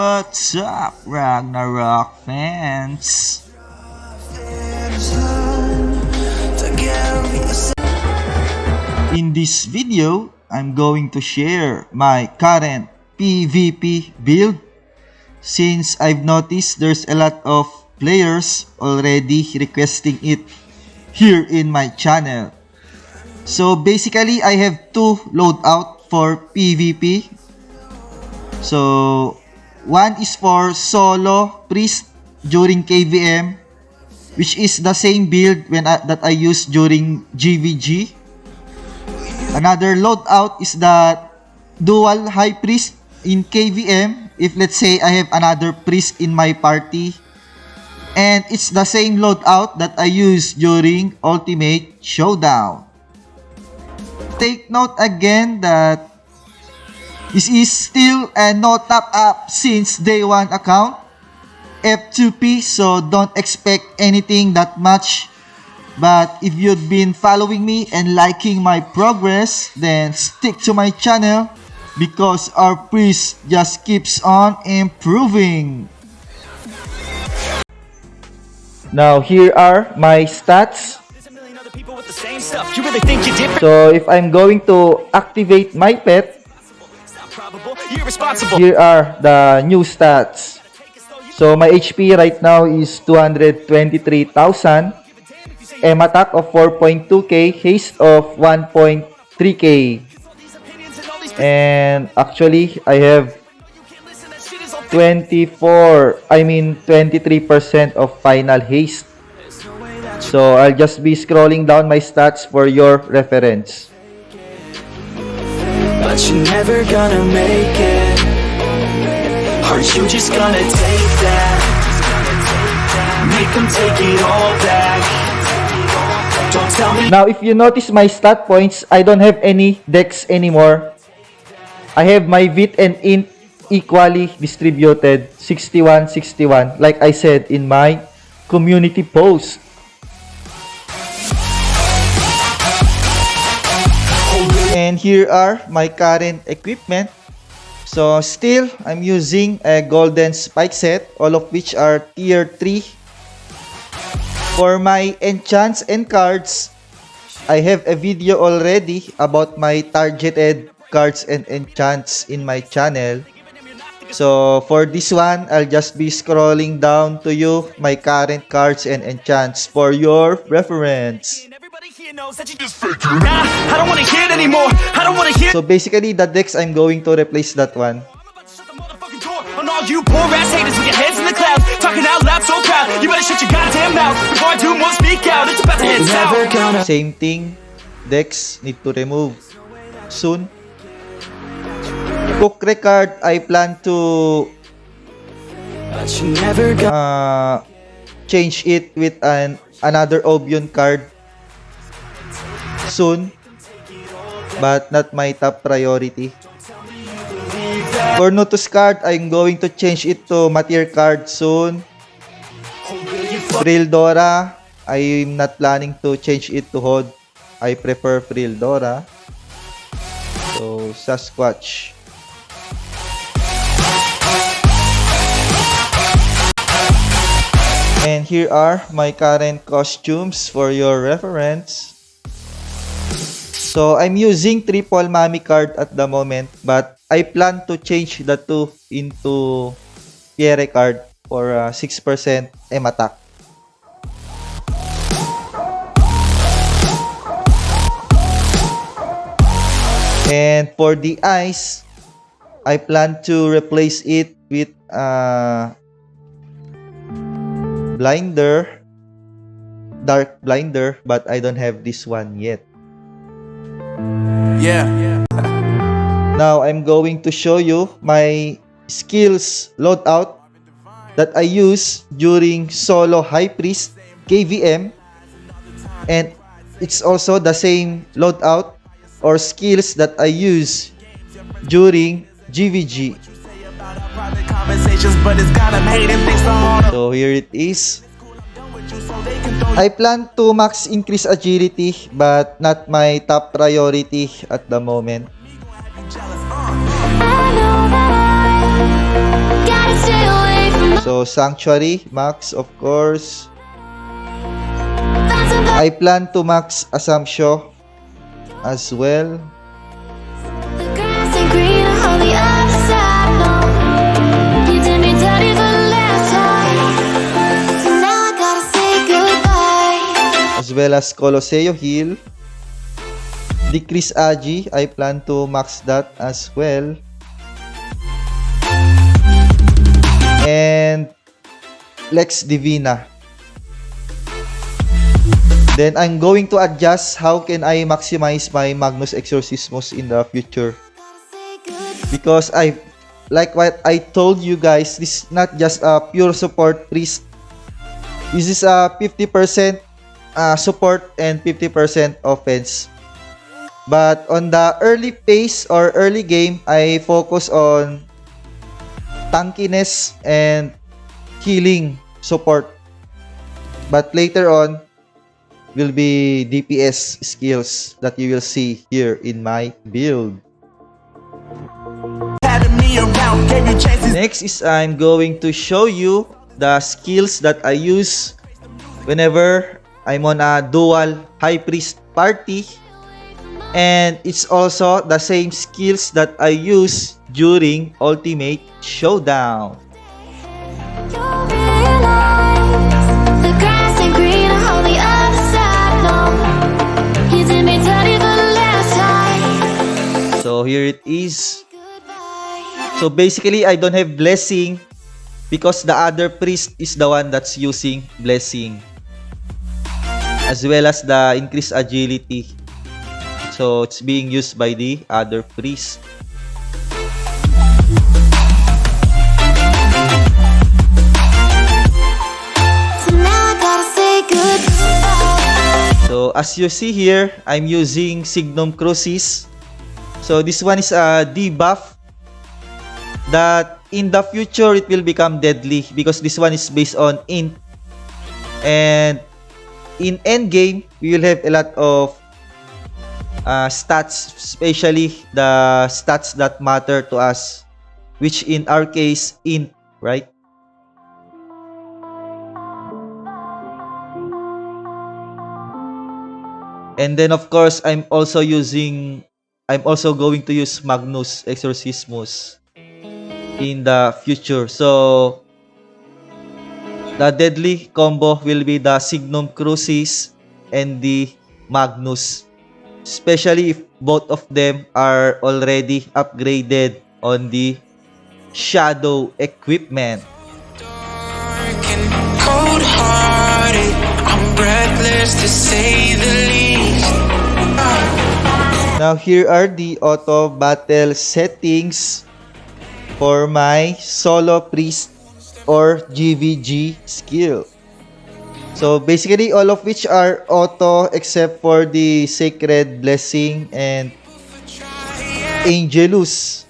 What's up, Ragnarok fans? In this video, I'm going to share my current PvP build since I've noticed there's a lot of players already requesting it here in my channel. So basically, I have two loadout for PvP. So one is for solo priest during KVM, which is the same build that I used during GvG. Another loadout is the dual high priest in KVM if let's say I have another priest in my party. And it's the same loadout that I used during Ultimate Showdown. Take note again that this is still a no top up since day 1 account, F2P, so don't expect anything that much. But if you've been following me and liking my progress, then stick to my channel because our priest just keeps on improving. Now here are my stats. So if I'm going to activate my pet, here are the new stats. So my HP right now is 223,000, M attack of 4.2k, haste of 1.3k, and actually I have 23% of final haste. So I'll just be scrolling down my stats for your reference. But you're never gonna make it. Are you just gonna take that? Make them take it all back. Don't tell me. Now if you notice my stat points, I don't have any dex anymore. I have my vit and int equally distributed, 61-61, like I said in my community post. And here are my current equipment. So still, I'm using a golden spike set, all of which are tier 3. For my enchants and cards, I have a video already about my targeted cards and enchants in my channel. So for this one, I'll just be scrolling down to you my current cards and enchants for your reference. So basically, the decks I'm going to replace that one. Same thing, decks need to remove soon. Cook record, I plan to change it with another Obion card soon, but not my top priority. For Notus card, I'm going to change it to Matir card soon. Frildora, I'm not planning to change it to Hod. I prefer Frildora. So, Sasquatch. And here are my current costumes for your reference. So I'm using triple Mami card at the moment, but I plan to change the two into Pierre card for 6% M attack. And for the eyes, I plan to replace it with blinder, dark blinder, but I don't have this one yet. Yeah. Now I'm going to show you my skills loadout that I use during solo high priest KVM, and it's also the same loadout or skills that I use during GvG. So here it is. I plan to max increase agility, but not my top priority at the moment. So, Sanctuary, max, of course. I plan to max Assumption as well. As well as Colosseo Hill. Decrease Agi, I plan to max that as well. And Lex Divina. Then I'm going to adjust how can I maximize my Magnus Exorcismus in the future. Because like what I told you guys, this is not just a pure support priest. This is a 50% support and 50% offense. But on the early phase or early game, I focus on tankiness and healing support. But later on, will be DPS skills that you will see here in my build. Next is I'm going to show you the skills that I use whenever I'm on a dual high priest party, and it's also the same skills that I use during Ultimate Showdown. So here it is. So basically, I don't have blessing because the other priest is the one that's using blessing, as well as the increased agility. So it's being used by the other priest. So as you see here, I'm using Signum Crucis. So this one is a debuff that in the future it will become deadly because this one is based on int. And in endgame, we will have a lot of stats, especially the stats that matter to us, which in our case, int, right? And then of course, I'm also going to use Magnus Exorcismus in the future. So the deadly combo will be the Signum Crucis and the Magnus, especially if both of them are already upgraded on the Shadow equipment. Dark and cold-hearted, I'm breathless to say the least. Now here are the auto battle settings for my solo priest or GvG skill. So basically all of which are auto except for the Sacred Blessing and Angelus.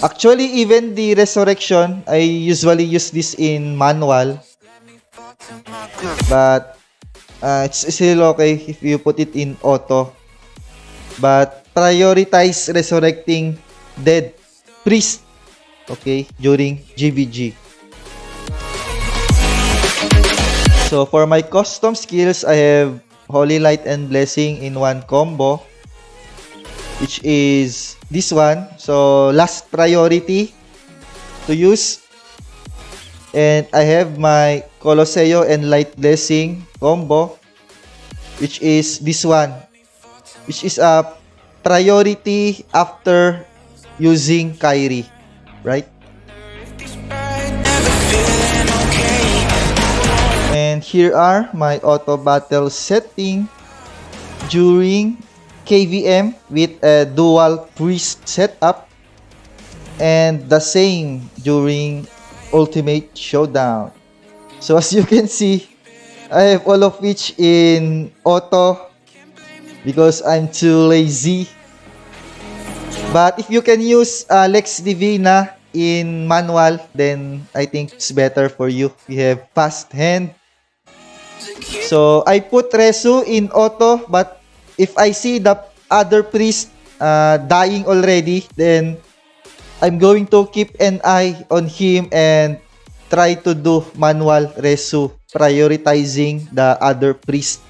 Actually, even the Resurrection, I usually use this in manual. But it's still okay if you put it in auto. But prioritize resurrecting dead priest, okay, during GvG. So for my custom skills, I have Holy Light and Blessing in one combo, which is this one. So last priority to use. And I have my Colosseo and Light Blessing combo, which is this one, which is a priority after using Kyrie, right? And here are my auto battle setting during KVM with a dual priest setup, and the same during Ultimate Showdown. So as you can see, I have all of which in auto because I'm too lazy. But if you can use Lex Divina in manual, then I think it's better for you. You have fast hand. So I put Resu in auto, but if I see the other priest dying already, then I'm going to keep an eye on him and try to do manual resu, prioritizing the other priest.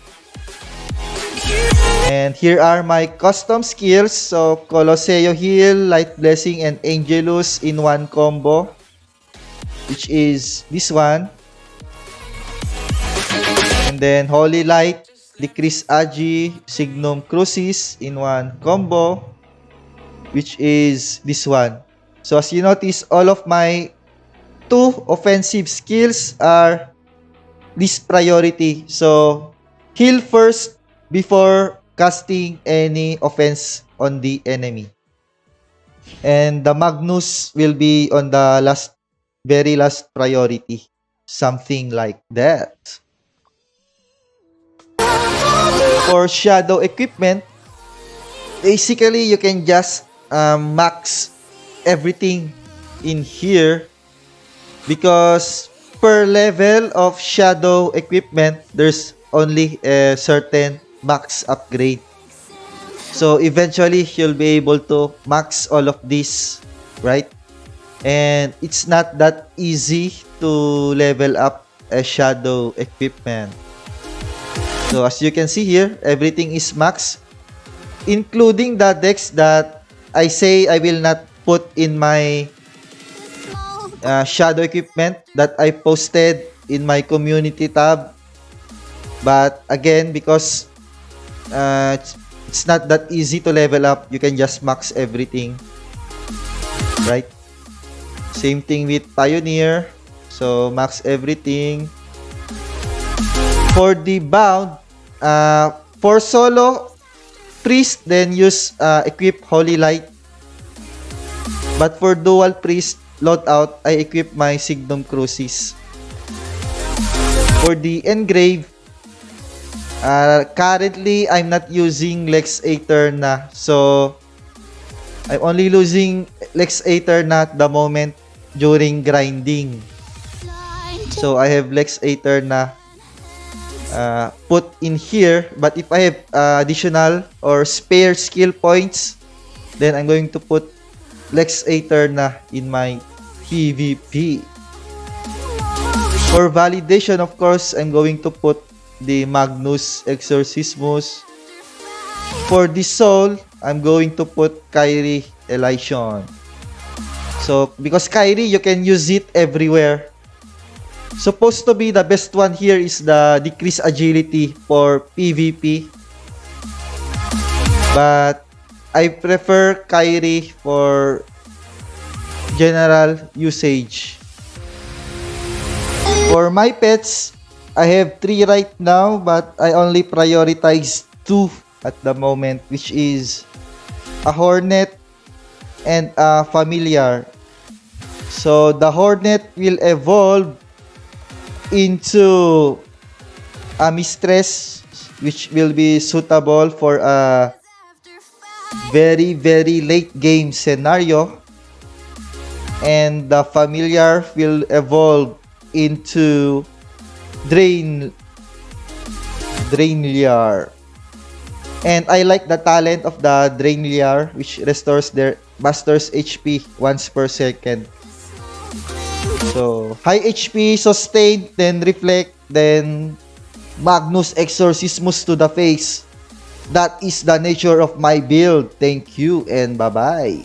And here are my custom skills. So Colosseo Heal, Light Blessing, and Angelus in one combo, which is this one. And then Holy Light, Decrease Agi, Signum Crucis in one combo, which is this one. So as you notice, all of my 2 offensive skills are this priority. So heal first before casting any offense on the enemy. And the Magnus will be on the very last priority. Something like that. For shadow equipment, basically you can just max everything in here, because per level of shadow equipment there's only a certain max upgrade. So eventually you'll be able to max all of this, right? And it's not that easy to level up a shadow equipment. So as you can see here, everything is max, including the decks that I say I will not put in my shadow equipment that I posted in my community tab. But again, because it's not that easy to level up, you can just max everything, right? Same thing with Pioneer. So max everything. For the bound, for solo priest, then use equip Holy Light. But for dual priest loadout, I equip my Signum Crucis. For the engrave, currently I'm not using Lex Aeterna, so I'm only losing Lex Aeterna at the moment during grinding. So I have Lex Aeterna put in here, but if I have additional or spare skill points, then I'm going to put Lex Aeterna in my PvP. For validation, of course, I'm going to put the Magnus Exorcismus. For the soul, I'm going to put Kyrie Elation. So because Kyrie, you can use it everywhere. Supposed to be the best one here is the decreased agility for PvP, but I prefer Kyrie for general usage. For my pets, I have 3 right now, but I only prioritize 2 at the moment, which is a Hornet and a Familiar. So the Hornet will evolve into a Mistress, which will be suitable for a very late game scenario, and the Familiar will evolve into Drainliar. And I like the talent of the Drainliar, which restores their master's HP once per second. So high HP, sustained, then reflect, then Magnus Exorcismus to the face. That is the nature of my build. Thank you and bye-bye.